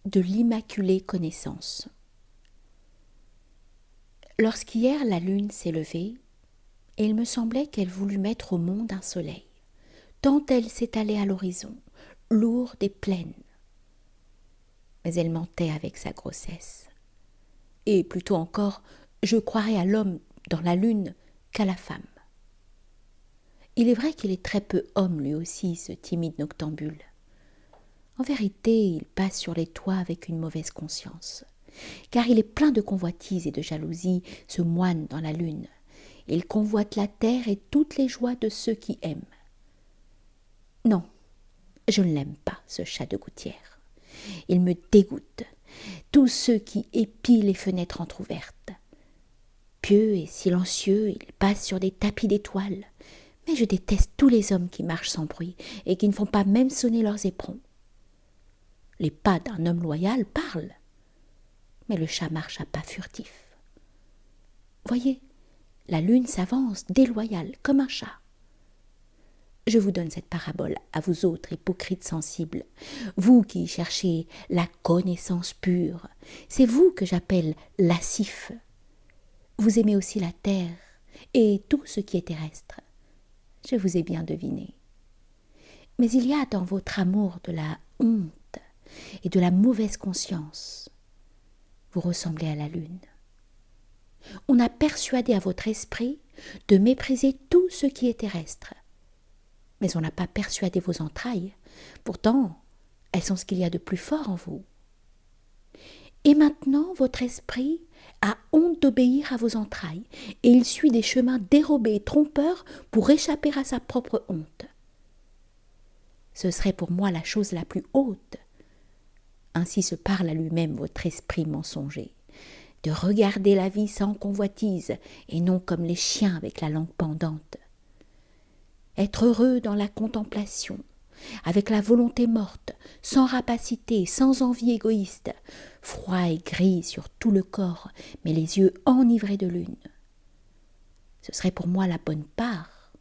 de l'Immaculée Connaissance. Lorsqu'hier la lune s'est levée, et il me semblait qu'elle voulut mettre au monde un soleil, tant elle s'étalait à l'horizon, lourde et pleine. Mais elle mentait avec sa grossesse. Et plutôt encore, je croirais à l'homme dans la lune qu'à la femme. Il est vrai qu'il est très peu homme lui aussi, ce timide noctambule. En vérité, il passe sur les toits avec une mauvaise conscience, car il est plein de convoitise et de jalousie, ce moine dans la lune. Il convoite la terre et toutes les joies de ceux qui aiment. Non, je ne l'aime pas, ce chat de gouttière. Il me dégoûte, tous ceux qui épient les fenêtres entr'ouvertes. Pieux et silencieux, il passe sur des tapis d'étoiles, mais je déteste tous les hommes qui marchent sans bruit et qui ne font pas même sonner leurs éperons. Les pas d'un homme loyal parlent, mais le chat marche à pas furtifs. Voyez, la lune s'avance déloyale comme un chat. Je vous donne cette parabole à vous autres hypocrites sensibles, vous qui cherchez la connaissance pure. C'est vous que j'appelle lascif. Vous aimez aussi la terre et tout ce qui est terrestre. Je vous ai bien deviné. Mais il y a dans votre amour de la honte et de la mauvaise conscience. Vous ressemblez à la lune. On a persuadé à votre esprit de mépriser tout ce qui est terrestre. Mais on n'a pas persuadé vos entrailles. Pourtant, elles sont ce qu'il y a de plus fort en vous. Et maintenant, votre esprit a honte d'obéir à vos entrailles, et il suit des chemins dérobés et trompeurs pour échapper à sa propre honte. Ce serait pour moi la chose la plus haute. Ainsi se parle à lui-même votre esprit mensonger, de regarder la vie sans convoitise, et non comme les chiens avec la langue pendante. Être heureux dans la contemplation, avec la volonté morte, sans rapacité, sans envie égoïste, froid et gris sur tout le corps, mais les yeux enivrés de lune. Ce serait pour moi la bonne part.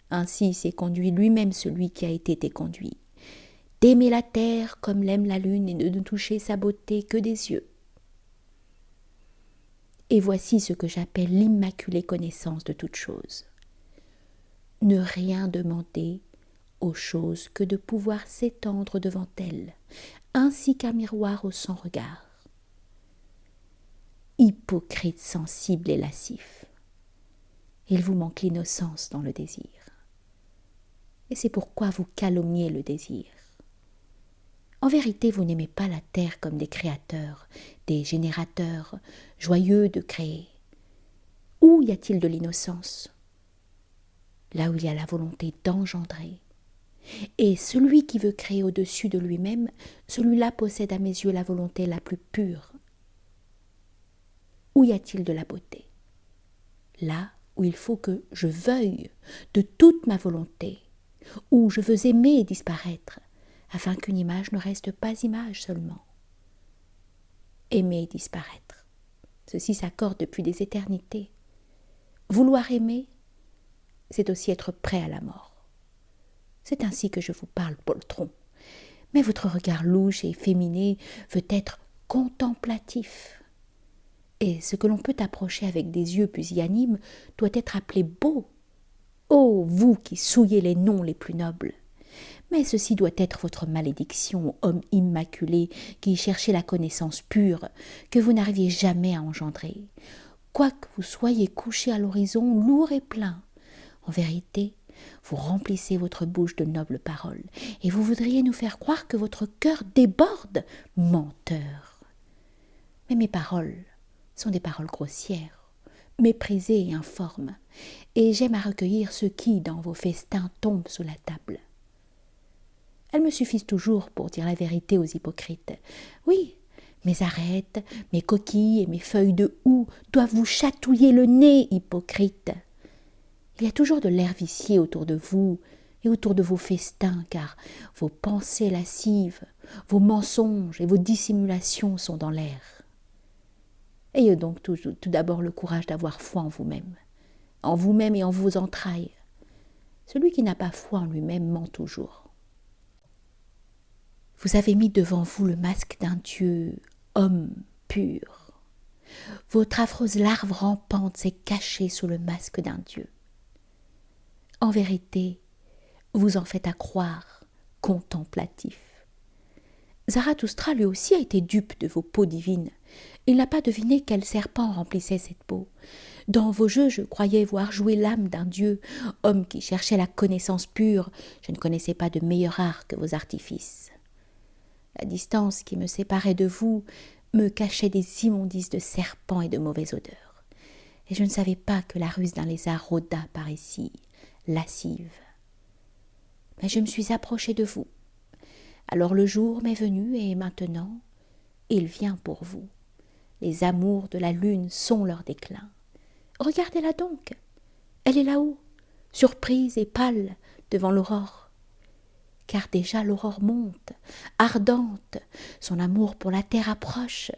Ainsi s'est conduit lui-même celui qui a été conduit, d'aimer la terre comme l'aime la lune et de ne toucher sa beauté que des yeux. Et voici ce que j'appelle l'immaculée connaissance de toutes choses. Ne rien demander aux choses que de pouvoir s'étendre devant elles, ainsi qu'un miroir au sans regard. Hypocrite sensible et lascif, il vous manque l'innocence dans le désir. Et c'est pourquoi vous calomniez le désir. En vérité, vous n'aimez pas la terre comme des créateurs, des générateurs, joyeux de créer. Où y a-t-il de l'innocence ? Là où il y a la volonté d'engendrer. Et celui qui veut créer au-dessus de lui-même, celui-là possède à mes yeux la volonté la plus pure. Où y a-t-il de la beauté ? Là où il faut que je veuille de toute ma volonté, où je veux aimer et disparaître, afin qu'une image ne reste pas image seulement. Aimer et disparaître, ceci s'accorde depuis des éternités. Vouloir aimer, c'est aussi être prêt à la mort. C'est ainsi que je vous parle, poltron. Mais votre regard louche et efféminé veut être contemplatif. Et ce que l'on peut approcher avec des yeux pusillanimes doit être appelé beau. Ô vous qui souillez les noms les plus nobles! Mais ceci doit être votre malédiction, homme immaculé, qui cherchez la connaissance pure, que vous n'arriviez jamais à engendrer. Quoique vous soyez couché à l'horizon lourd et plein, en vérité, vous remplissez votre bouche de nobles paroles, et vous voudriez nous faire croire que votre cœur déborde, menteur. Mais mes paroles sont des paroles grossières, méprisées et informes, et j'aime à recueillir ceux qui, dans vos festins, tombent sous la table. Elles me suffisent toujours pour dire la vérité aux hypocrites. Oui, mes arêtes, mes coquilles et mes feuilles de houx doivent vous chatouiller le nez, hypocrite. Il y a toujours de l'air vicié autour de vous et autour de vos festins, car vos pensées lascives, vos mensonges et vos dissimulations sont dans l'air. Ayez donc tout d'abord le courage d'avoir foi en vous-même et en vos entrailles. Celui qui n'a pas foi en lui-même ment toujours. Vous avez mis devant vous le masque d'un Dieu, homme pur. Votre affreuse larve rampante s'est cachée sous le masque d'un Dieu. En vérité, vous en faites à croire, contemplatif. Zarathustra lui aussi a été dupe de vos peaux divines. Il n'a pas deviné quel serpent remplissait cette peau. Dans vos jeux, je croyais voir jouer l'âme d'un dieu, homme qui cherchait la connaissance pure. Je ne connaissais pas de meilleur art que vos artifices. La distance qui me séparait de vous me cachait des immondices de serpents et de mauvaises odeurs. Et je ne savais pas que la ruse d'un lézard rôda par ici, lascive. Mais je me suis approchée de vous. Alors le jour m'est venu et maintenant, il vient pour vous. Les amours de la lune sont leur déclin. Regardez-la donc, elle est là-haut, surprise et pâle devant l'aurore. Car déjà l'aurore monte, ardente, son amour pour la terre approche.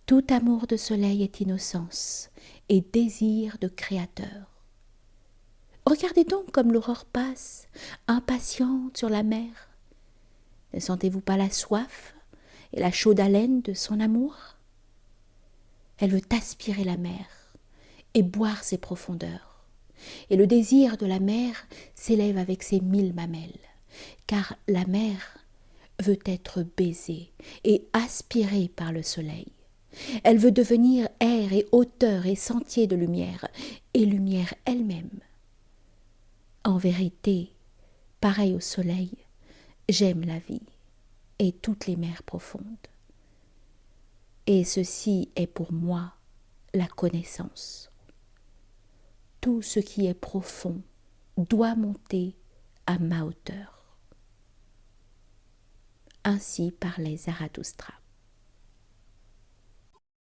Tout amour de soleil est innocence et désir de créateur. Regardez donc comme l'aurore passe, impatiente sur la mer. Ne sentez-vous pas la soif et la chaude haleine de son amour? Elle veut aspirer la mer et boire ses profondeurs. Et le désir de la mer s'élève avec ses 1000 mamelles, car la mer veut être baisée et aspirée par le soleil. Elle veut devenir air et hauteur et sentier de lumière, et lumière elle-même. En vérité, pareil au soleil, j'aime la vie et toutes les mers profondes. Et ceci est pour moi la connaissance. Tout ce qui est profond doit monter à ma hauteur. Ainsi parlait Zarathustra.